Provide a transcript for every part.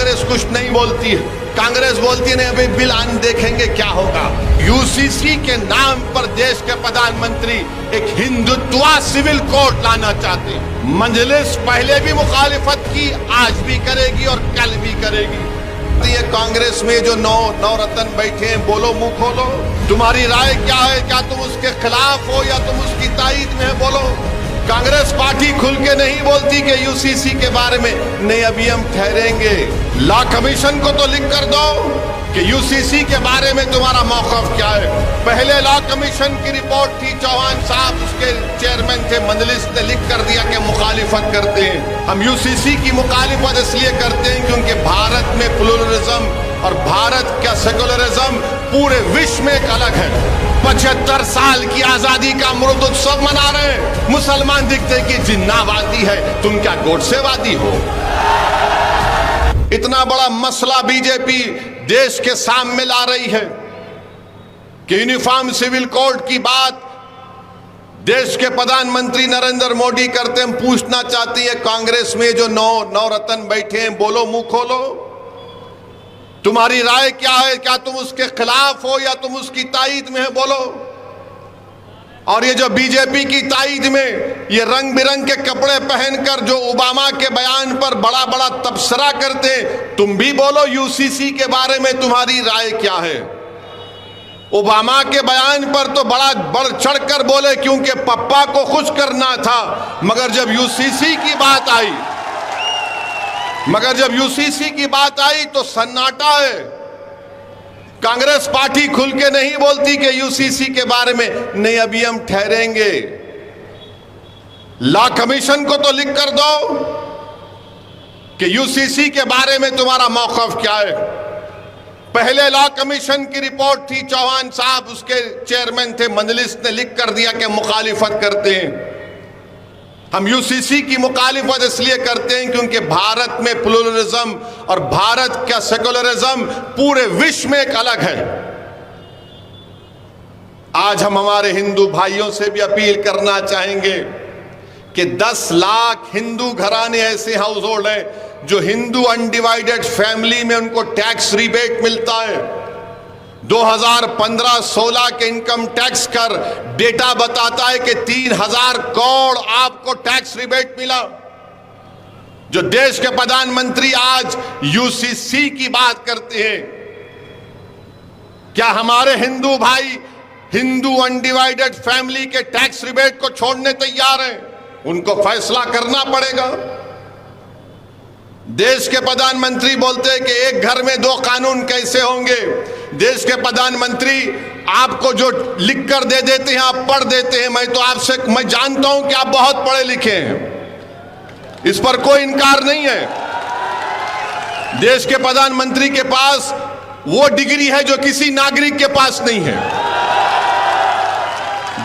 कांग्रेस कुछ नहीं बोलती है। कांग्रेस बोलती है नहीं अभी बिल आन देखेंगे क्या होगा। यूसीसी के नाम पर देश के प्रधानमंत्री एक हिंदुत्वा सिविल कोड लाना चाहते हैं। मजलिस पहले भी मुखालिफत की, आज भी करेगी और कल भी करेगी। ये कांग्रेस में जो नौ रत्न बैठे हैं, बोलो मुंह खोलो, तुम्हारी राय क्या है? क्या तुम उसके खिलाफ हो या तुम उसकी ताईद में है? बोलो। कांग्रेस पार्टी खुल के नहीं बोलती कि यूसीसी के बारे में नहीं अभी हम ठहरेंगे। लॉ कमीशन को तो लिख कर दो कि यूसीसी के बारे में तुम्हारा मौक़िफ़ क्या है। पहले लॉ कमीशन की रिपोर्ट थी, चौहान साहब उसके चेयरमैन थे, मजलिस ने लिख कर दिया कि मुखालिफत करते हैं। हम यूसीसी की मुखालिफत इसलिए करते हैं क्योंकि भारत में प्लुरलिज्म और भारत का सेकुलरिज्म पूरे विश्व में एक अलग है। 75 साल की आजादी का अमृत उत्सव मना रहे हैं, मुसलमान दिखते कि जिन्नावादी है, तुम क्या गोडसेवादी हो? इतना बड़ा मसला बीजेपी देश के सामने ला रही है कि यूनिफॉर्म सिविल कोड की बात देश के प्रधानमंत्री नरेंद्र मोदी करते। हम पूछना चाहती है कांग्रेस में जो नौ रत्न बैठे हैं, बोलो मुंह खोलो, तुम्हारी राय क्या है? क्या तुम उसके खिलाफ हो या तुम उसकी ताईद में है? बोलो। और ये जो बीजेपी की ताईद में ये रंग बिरंग के कपड़े पहनकर जो ओबामा के बयान पर बड़ा बड़ा तबसरा करते, तुम भी बोलो यूसीसी के बारे में तुम्हारी राय क्या है? ओबामा के बयान पर तो बड़ा बढ़ चढ़कर बोले क्योंकि पप्पा को खुश करना था, मगर जब यूसीसी की बात आई तो सन्नाटा है। कांग्रेस पार्टी खुल के नहीं बोलती कि यूसीसी के बारे में नहीं अभी हम ठहरेंगे। लॉ कमीशन को तो लिख कर दो कि यूसीसी के बारे में तुम्हारा मौक़िफ़ क्या है। पहले लॉ कमीशन की रिपोर्ट थी, चौहान साहब उसके चेयरमैन थे, मजलिस ने लिख कर दिया कि मुखालिफत करते हैं। हम यूसीसी की मुखालिफत इसलिए करते हैं क्योंकि भारत में प्लुरलिज्म और भारत का सेकुलरिज्म पूरे विश्व में एक अलग है। आज हम हमारे हिंदू भाइयों से भी अपील करना चाहेंगे कि 10 लाख हिंदू घराने ऐसे हाउस होल्ड हैं जो हिंदू अनडिवाइडेड फैमिली में उनको टैक्स रिबेट मिलता है। 2015-16 के इनकम टैक्स कर डेटा बताता है कि 3000 करोड़ आपको टैक्स रिबेट मिला। जो देश के प्रधानमंत्री आज यूसीसी की बात करते हैं, क्या हमारे हिंदू भाई हिंदू अनडिवाइडेड फैमिली के टैक्स रिबेट को छोड़ने तैयार हैं? उनको फैसला करना पड़ेगा। देश के प्रधानमंत्री बोलते हैं कि एक घर में 2 कानून कैसे होंगे। देश के प्रधानमंत्री आपको जो लिख कर दे देते हैं आप पढ़ देते हैं। मैं जानता हूं कि आप बहुत पढ़े लिखे हैं, इस पर कोई इनकार नहीं है। देश के प्रधानमंत्री के पास वो डिग्री है जो किसी नागरिक के पास नहीं है।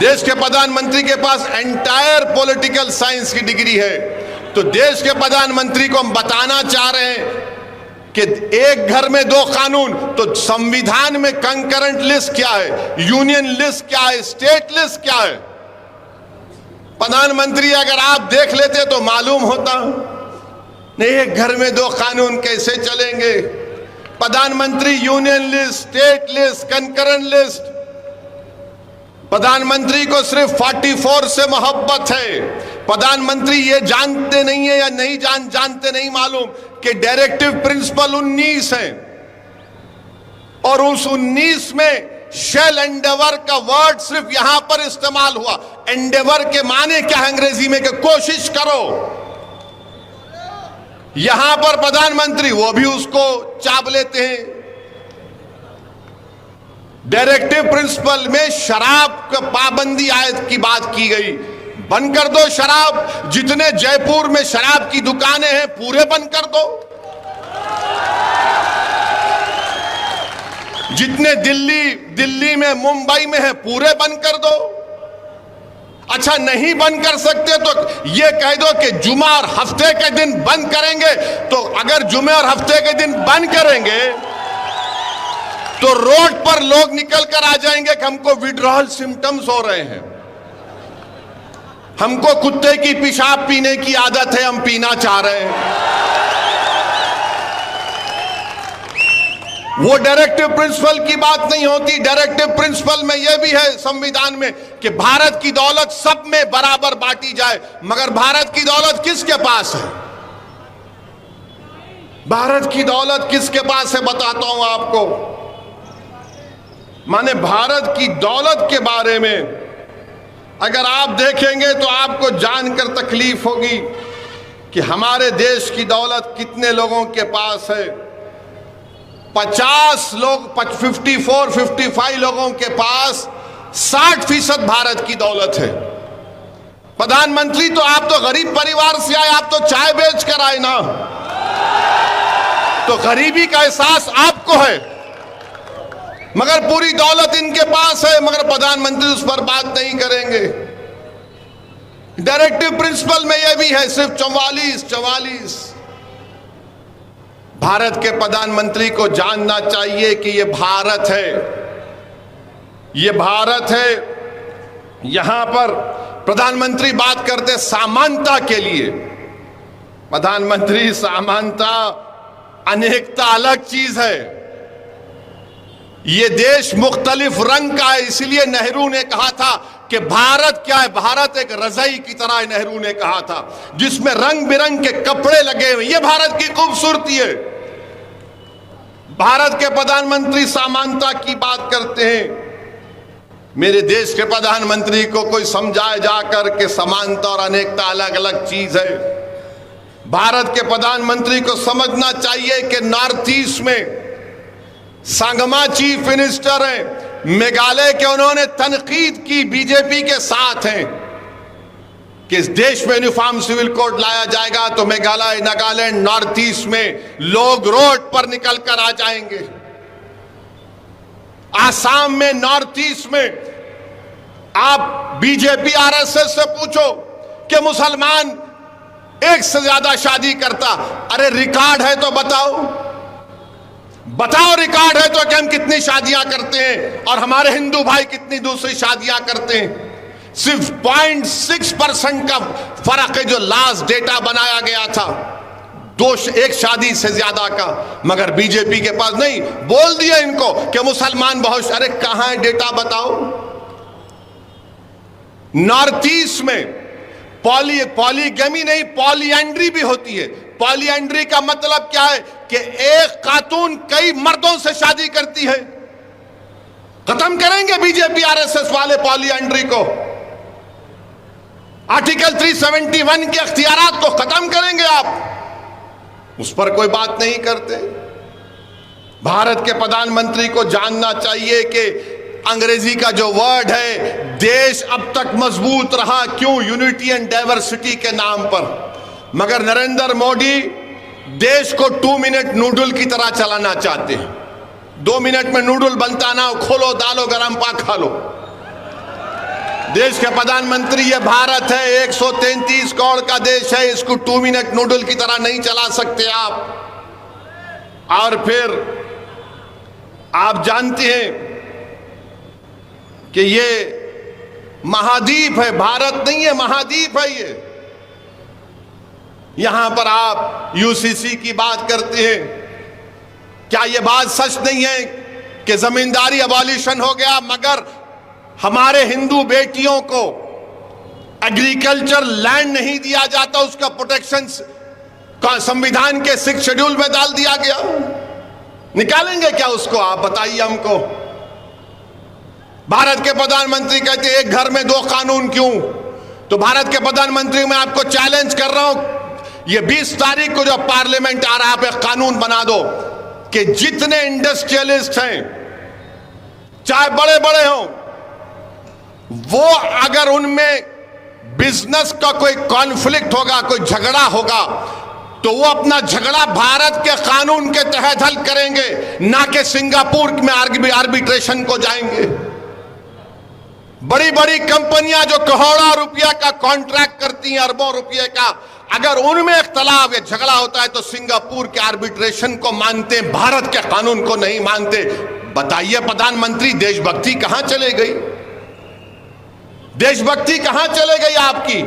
देश के प्रधानमंत्री के पास एंटायर पॉलिटिकल साइंस की डिग्री है। तो देश के प्रधानमंत्री को हम बताना चाह रहे हैं कि एक घर में 2 कानून, तो संविधान में कंकरेंट लिस्ट क्या है, यूनियन लिस्ट क्या है, स्टेट लिस्ट क्या है? प्रधानमंत्री अगर आप देख लेते तो मालूम होता। नहीं, एक घर में 2 कानून कैसे चलेंगे? प्रधानमंत्री union list, state list, concurrent list. प्रधानमंत्री को सिर्फ 44 से मोहब्बत है। प्रधानमंत्री ये जानते नहीं है या नहीं जानते नहीं मालूम कि डायरेक्टिव प्रिंसिपल 19 है और उस 19 में शेल एंडेवर का वर्ड सिर्फ यहां पर इस्तेमाल हुआ। एंडेवर के माने क्या है अंग्रेजी में? कि कोशिश करो। यहां पर प्रधानमंत्री वो भी उसको चाप लेते हैं। डायरेक्टिव प्रिंसिपल में शराब का पाबंदी आयत की बात की गई। बंद कर दो शराब। जितने जयपुर में शराब की दुकानें हैं पूरे बंद कर दो। जितने दिल्ली में मुंबई में है पूरे बंद कर दो। अच्छा, नहीं बंद कर सकते तो ये कह दो कि जुमा और हफ्ते के दिन बंद करेंगे। तो अगर जुमे और हफ्ते के दिन बंद करेंगे तो रोड पर लोग निकल कर आ जाएंगे कि हमको विड्रॉल सिम्टम्स हो रहे हैं, हमको कुत्ते की पेशाब पीने की आदत है, हम पीना चाह रहे हैं। वो डायरेक्टिव प्रिंसिपल की बात नहीं होती। डायरेक्टिव प्रिंसिपल में यह भी है संविधान में कि भारत की दौलत सब में बराबर बांटी जाए, मगर भारत की दौलत किसके पास है? भारत की दौलत किसके पास है बताता हूं आपको। माने भारत की दौलत के बारे में अगर आप देखेंगे तो आपको जानकर तकलीफ होगी कि हमारे देश की दौलत कितने लोगों के पास है। 50 लोग 55 लोगों के पास 60% भारत की दौलत है। प्रधानमंत्री तो आप तो गरीब परिवार से आए, आप तो चाय बेच कर आए ना, तो गरीबी का एहसास आपको है, मगर पूरी दौलत इनके पास है, मगर प्रधानमंत्री उस पर बात नहीं करेंगे। डायरेक्टिव प्रिंसिपल में यह भी है सिर्फ 44। भारत के प्रधानमंत्री को जानना चाहिए कि यह भारत है, यह भारत है। यहां पर प्रधानमंत्री बात करते समानता के लिए। प्रधानमंत्री समानता अनेकता अलग चीज है। यह देश मुख्तलिफ रंग का है, इसलिए नेहरू ने कहा था कि भारत क्या है? भारत एक रजाई की तरह है, नेहरू ने कहा था, जिसमें रंग बिरंग के कपड़े लगे हुए। यह भारत की खूबसूरती है। भारत के प्रधानमंत्री समानता की बात करते हैं। मेरे देश के प्रधानमंत्री को कोई समझाए जाकर कि समानता और अनेकता अलग अलग चीज है। भारत के प्रधानमंत्री को समझना चाहिए कि नॉर्थ ईस्ट में संगमा चीफ मिनिस्टर हैं, मेघालय के, उन्होंने तनकीद की, बीजेपी के साथ हैं कि इस देश में यूनिफॉर्म सिविल कोड लाया जाएगा तो मेघालय, नागालैंड, नॉर्थ ईस्ट में लोग रोड पर निकल कर आ जाएंगे। आसाम में, नॉर्थ ईस्ट में आप बीजेपी आरएसएस से पूछो कि मुसलमान एक से ज्यादा शादी करता, अरे रिकॉर्ड है तो बताओ, बताओ रिकॉर्ड है तो कि हम कितनी शादियां करते हैं और हमारे हिंदू भाई कितनी दूसरी शादियां करते हैं। सिर्फ 0.6% का फर्क है जो लास्ट डेटा बनाया गया था, एक शादी से ज्यादा का। मगर बीजेपी के पास नहीं, बोल दिया इनको कि मुसलमान बहुत, अरे कहां है डेटा बताओ। नॉर्थ ईस्ट में पॉलीगमी नहीं, पॉलीएंड्री भी होती है। पॉलीएंड्री का मतलब क्या है कि एक खातून कई मर्दों से शादी करती है। खत्म करेंगे बीजेपी आरएसएस वाले पॉलीएंड्री को। आर्टिकल 371 के अख्तियारात को खत्म करेंगे आप, उस पर कोई बात नहीं करते। भारत के प्रधानमंत्री को जानना चाहिए कि अंग्रेजी का जो वर्ड है, देश अब तक मजबूत रहा क्यों? यूनिटी एंड डाइवर्सिटी के नाम पर। मगर नरेंद्र मोदी देश को 2 मिनट नूडल की तरह चलाना चाहते हैं। 2 मिनट में नूडल बनता ना हो, खोलो डालो गरम पाक खा लो। देश के प्रधानमंत्री, ये भारत है, 133 करोड़ का देश है, इसको 2 मिनट नूडल की तरह नहीं चला सकते आप। और फिर आप जानते हैं कि ये महाद्वीप है, भारत नहीं है, महाद्वीप है ये। यहां पर आप यूसीसी की बात करते हैं, क्या यह बात सच नहीं है कि जमींदारी अबॉलिशन हो गया, मगर हमारे हिंदू बेटियों को एग्रीकल्चर लैंड नहीं दिया जाता, उसका प्रोटेक्शन संविधान के 6 शेड्यूल में डाल दिया गया। निकालेंगे क्या उसको? आप बताइए हमको। भारत के प्रधानमंत्री कहते हैं एक घर में 2 कानून क्यों? तो भारत के प्रधानमंत्री, मैं आपको चैलेंज कर रहा हूं, ये 20 तारीख को जो पार्लियामेंट आ रहा है, आप एक कानून बना दो कि जितने इंडस्ट्रियलिस्ट हैं, चाहे बड़े बड़े हों, वो अगर उनमें बिजनेस का कोई कॉन्फ्लिक्ट होगा, कोई झगड़ा होगा, तो वो अपना झगड़ा भारत के कानून के तहत हल करेंगे, ना कि सिंगापुर में आर्बिट्रेशन को जाएंगे। बड़ी बड़ी कंपनियां जो करोड़ों रुपया का कॉन्ट्रैक्ट करती हैं, अरबों रुपये का, अगर उनमें इख्तलाफ या झगड़ा होता है तो सिंगापुर के आर्बिट्रेशन को मानते, भारत के कानून को नहीं मानते। बताइए प्रधानमंत्री, देशभक्ति कहां चले गई? देशभक्ति कहां चले गई आपकी?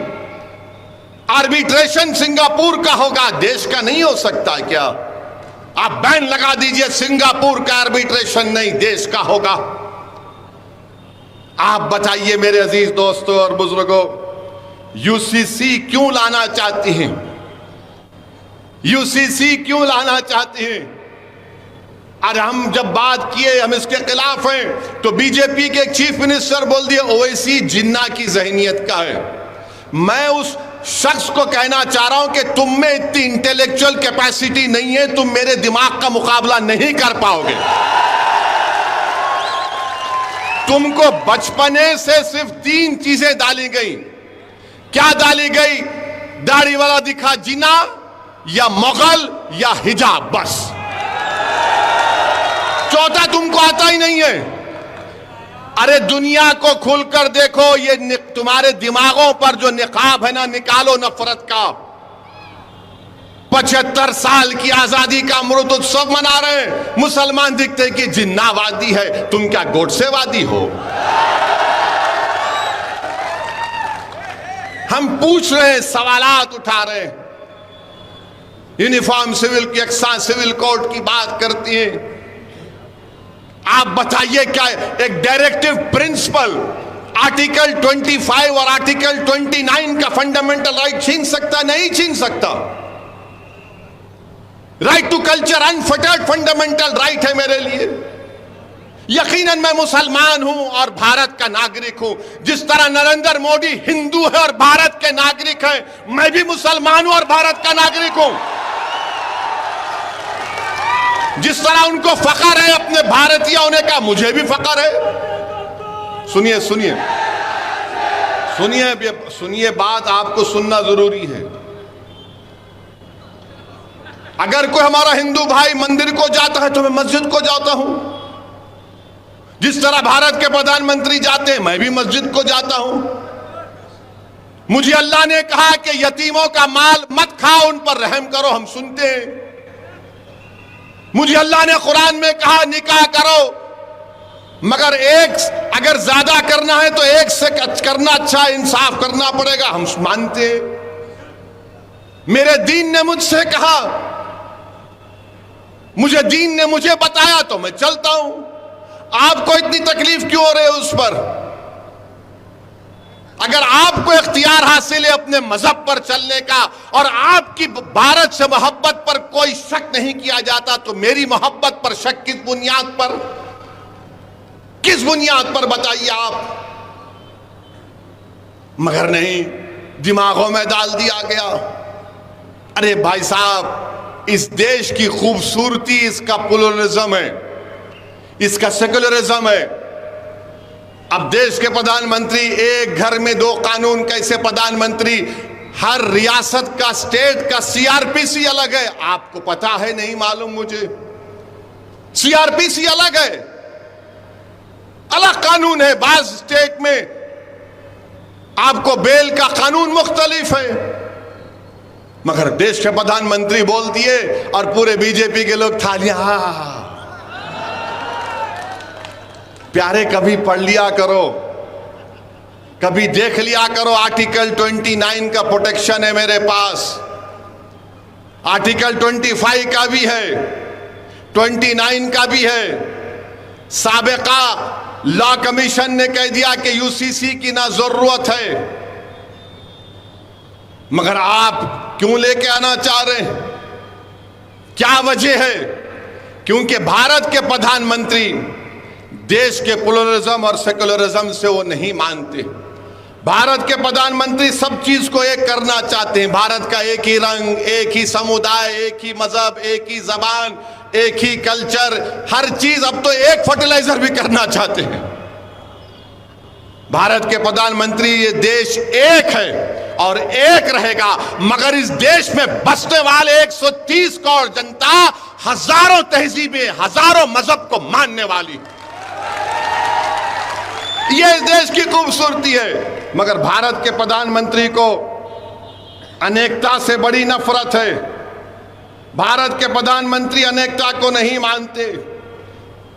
आर्बिट्रेशन सिंगापुर का होगा, देश का नहीं हो सकता क्या? आप बैन लगा दीजिए, सिंगापुर का आर्बिट्रेशन नहीं देश का होगा। आप बताइए मेरे अजीज दोस्तों और बुजुर्गों, यूसीसी क्यों लाना चाहती हैं? यूसीसी क्यों लाना चाहती हैं? अरे हम जब बात किए हम इसके खिलाफ हैं, तो बीजेपी के एक चीफ मिनिस्टर बोल दिए ओवैसी जिन्ना की जहनियत का है। मैं उस शख्स को कहना चाह रहा हूं कि तुम में इतनी इंटेलेक्चुअल कैपेसिटी नहीं है, तुम मेरे दिमाग का मुकाबला नहीं कर पाओगे। तुमको बचपने से सिर्फ 3 चीजें डाली गई। क्या डाली गई? दाढ़ी वाला दिखा जिन्ना, या मुगल, या हिजाब, बस। चौथा तुमको आता ही नहीं है। अरे दुनिया को खुलकर देखो, ये तुम्हारे दिमागों पर जो निकाब है ना, निकालो नफरत का। 75 साल की आजादी का अमृत उत्सव मना रहे हैं, मुसलमान दिखते हैं कि जिन्नावादी है, तुम क्या गोडसेवादी हो? हम पूछ रहे हैं, सवालात उठा रहे हैं। यूनिफॉर्म सिविल की यकसा सिविल कोड की बात करती है। आप बताइए, क्या एक डायरेक्टिव प्रिंसिपल आर्टिकल 25 और आर्टिकल 29 का फंडामेंटल राइट छीन सकता? नहीं छीन सकता। Right to culture unfettered fundamental right है मेरे लिए। यकीनन मैं मुसलमान हूं और भारत का नागरिक हूं। जिस तरह नरेंद्र मोदी हिंदू है और भारत के नागरिक है, मैं भी मुसलमान हूं और भारत का नागरिक हूं। जिस तरह उनको फख्र है अपने भारतीय होने का, मुझे भी फख्र है। सुनिए सुनिए सुनिए सुनिए, बात आपको सुनना जरूरी है। अगर कोई हमारा हिंदू भाई मंदिर को जाता है तो मैं मस्जिद को जाता हूं। जिस तरह भारत के प्रधानमंत्री जाते हैं, मैं भी मस्जिद को जाता हूं। मुझे अल्लाह ने कहा कि यतीमों का माल मत खाओ, उन पर रहम करो, हम सुनते हैं। मुझे अल्लाह ने कुरान में कहा निकाह करो, मगर एक अगर ज्यादा करना है तो एक से करना अच्छा, इंसाफ करना पड़ेगा, हम मानते हैं। मेरे दीन ने मुझसे कहा, मुझे दीन ने मुझे बताया तो मैं चलता हूं। आपको इतनी तकलीफ क्यों हो रही है उस पर? अगर आपको इख्तियार हासिल है अपने मजहब पर चलने का और आपकी भारत से मोहब्बत पर कोई शक नहीं किया जाता, तो मेरी मोहब्बत पर शक किस बुनियाद पर? किस बुनियाद पर बताइए आप? मगर नहीं, दिमागों में डाल दिया गया। अरे भाई साहब, इस देश की खूबसूरती इसका प्लुरलिज्म है, इसका सेकुलरिज्म है। अब देश के प्रधानमंत्री, एक घर में 2 कानून, कैसे प्रधानमंत्री? हर रियासत का, स्टेट का सीआरपीसी अलग है। आपको पता है? नहीं मालूम मुझे। सीआरपीसी अलग है, अलग कानून है। बाज स्टेट में आपको बेल का कानून मुख्तलिफ है। मगर देश के प्रधानमंत्री बोल दिए और पूरे बीजेपी के लोग थालियां। प्यारे, कभी पढ़ लिया करो, कभी देख लिया करो। आर्टिकल 29 का प्रोटेक्शन है मेरे पास, आर्टिकल 25 का भी है, 29 का भी है। साबिका लॉ कमीशन ने कह दिया कि यूसीसी की ना जरूरत है, मगर आप क्यों लेके आना चाह रहे हैं? क्या वजह है? क्योंकि भारत के प्रधानमंत्री देश के प्लुरलिज्म और सेकुलरिज्म से वो नहीं मानते। भारत के प्रधानमंत्री सब चीज को एक करना चाहते हैं। भारत का एक ही रंग, एक ही समुदाय, एक ही मजहब, एक ही जबान, एक ही कल्चर, हर चीज। अब तो एक फर्टिलाइजर भी करना चाहते हैं। भारत के प्रधानमंत्री, ये देश एक है और एक रहेगा, मगर इस देश में बसने वाले 130 करोड़ जनता हजारों तहजीबें, हजारों मजहब को मानने वाली, ये इस देश की खूबसूरती है। मगर भारत के प्रधानमंत्री को अनेकता से बड़ी नफरत है। भारत के प्रधानमंत्री अनेकता को नहीं मानते।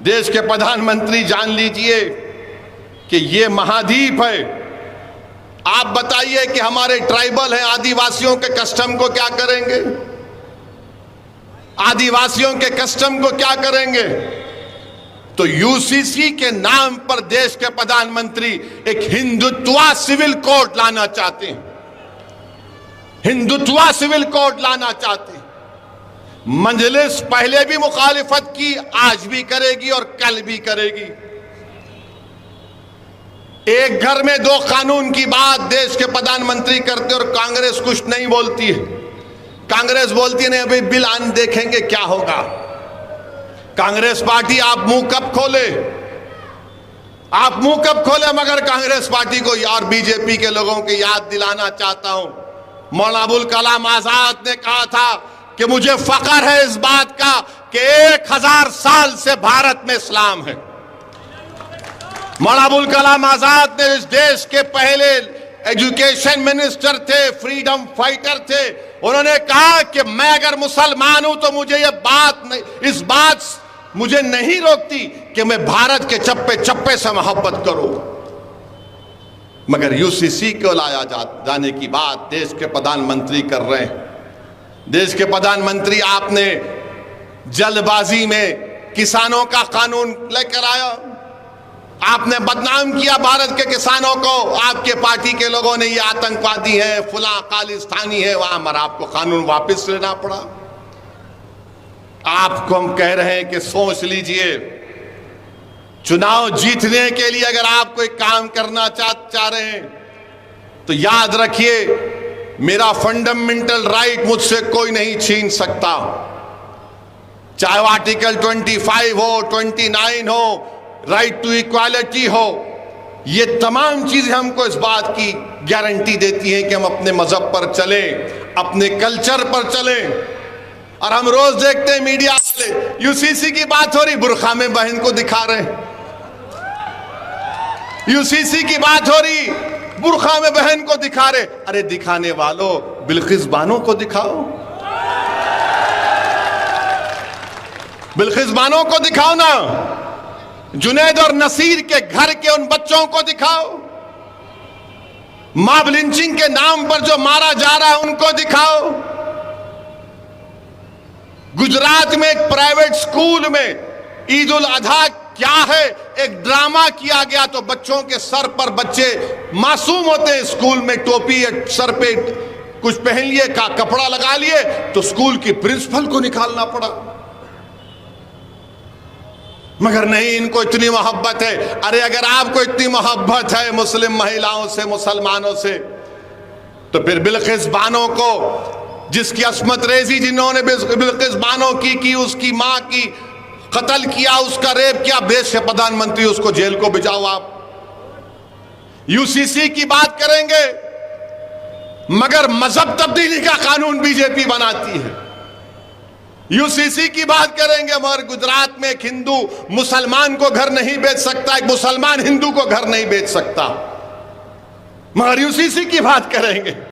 देश के प्रधानमंत्री, जान लीजिए कि ये महाद्वीप है। आप बताइए कि हमारे ट्राइबल हैं, आदिवासियों के कस्टम को क्या करेंगे? आदिवासियों के कस्टम को क्या करेंगे? तो यूसीसी के नाम पर देश के प्रधानमंत्री एक हिंदुत्वा सिविल कोड लाना चाहते हैं। हिंदुत्वा सिविल कोड लाना चाहते हैं। मजलिस पहले भी मुखालिफत की, आज भी करेगी और कल भी करेगी। एक घर में दो कानून की बात देश के प्रधानमंत्री करते और कांग्रेस कुछ नहीं बोलती है। कांग्रेस बोलती है नहीं अभी बिल आन देखेंगे क्या होगा। कांग्रेस पार्टी आप मुंह कब खोले, आप मुंह कब खोले? मगर कांग्रेस पार्टी को और बीजेपी के लोगों की याद दिलाना चाहता हूं, मौलाना अबुल कलाम आजाद ने कहा था कि मुझे फख्र है इस बात का कि 1000 साल से भारत में इस्लाम है। मौलाना अबुल कलाम आजाद ने इस देश के पहले एजुकेशन मिनिस्टर थे, फ्रीडम फाइटर थे। उन्होंने कहा कि मैं अगर मुसलमान हूं तो मुझे ये बात नहीं, इस बात मुझे नहीं रोकती कि मैं भारत के चप्पे चप्पे से मोहब्बत करूं। मगर यूसीसी को लाया जाने की बात देश के प्रधानमंत्री कर रहे हैं। देश के प्रधानमंत्री आपने जल्दबाजी में किसानों का कानून लेकर आया, आपने बदनाम किया भारत के किसानों को। आपके पार्टी के लोगों ने ये आतंकवादी है, फुला खालिस्तानी है, वहां मर आपको कानून वापस लेना पड़ा। आपको हम कह रहे हैं कि सोच लीजिए, चुनाव जीतने के लिए अगर आप कोई काम करना चाह रहे हैं तो याद रखिए मेरा फंडामेंटल राइट मुझसे कोई नहीं छीन सकता। चाहे वो आर्टिकल 25 हो, 29 हो, राइट टू इक्वालिटी हो, ये तमाम चीजें हमको इस बात की गारंटी देती हैं कि हम अपने मजहब पर चलें, अपने कल्चर पर चलें। और हम रोज देखते हैं मीडिया वाले यूसीसी की बात हो रही, बुरखा में बहन को दिखा रहे हैं। यूसीसी की बात हो रही, बुरखा में बहन को दिखा रहे। अरे दिखाने वालों, बिल्किस बानो को दिखाओ, बिल्किस बानो को दिखाओ ना। जुनैद और नसीर के घर के उन बच्चों को दिखाओ। मॉब लिंचिंग के नाम पर जो मारा जा रहा है उनको दिखाओ। गुजरात में एक प्राइवेट स्कूल में ईद उल अधा क्या है, एक ड्रामा किया गया तो बच्चों के सर पर, बच्चे मासूम होते हैं, स्कूल में टोपी सर पे कुछ पहन लिए, का कपड़ा लगा लिए, तो स्कूल की प्रिंसिपल को निकालना पड़ा। मगर नहीं, इनको इतनी मोहब्बत है। अरे अगर आपको इतनी मोहब्बत है मुस्लिम महिलाओं से, मुसलमानों से, तो फिर बिल्किस बानो को, जिसकी अस्मत रेजी जिन्होंने बिल्किस बानो की उसकी मां की कत्ल किया, उसका रेप किया, देश के प्रधानमंत्री उसको जेल को भिजाओ। आप यूसीसी की बात करेंगे मगर मजहब तब्दीली का कानून बीजेपी बनाती है। यूसीसी की बात करेंगे मगर गुजरात में एक हिंदू मुसलमान को घर नहीं बेच सकता, एक मुसलमान हिंदू को घर नहीं बेच सकता, मगर यूसीसी की बात करेंगे।